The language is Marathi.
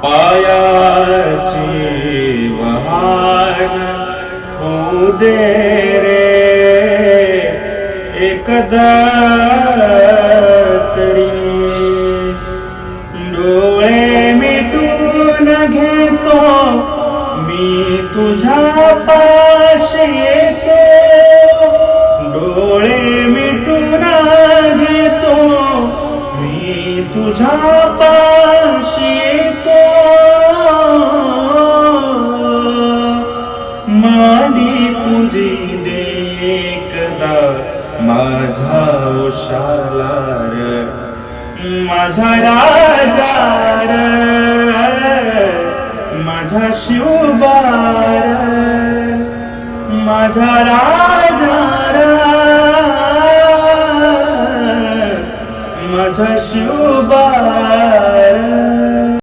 पायाची वहान होऊ दे रे एकदा तरी. डोळे मिटून घेतो मी तुझ्या पाशी येतो. डोळे मिटून घेतो मी तुझ्या पाशी येतो. मांडी तुझी दे एकदा माझ्या उशाला र, माझा राजा र, माझा शिवबार, माझा राजा र, माझा शिवबार.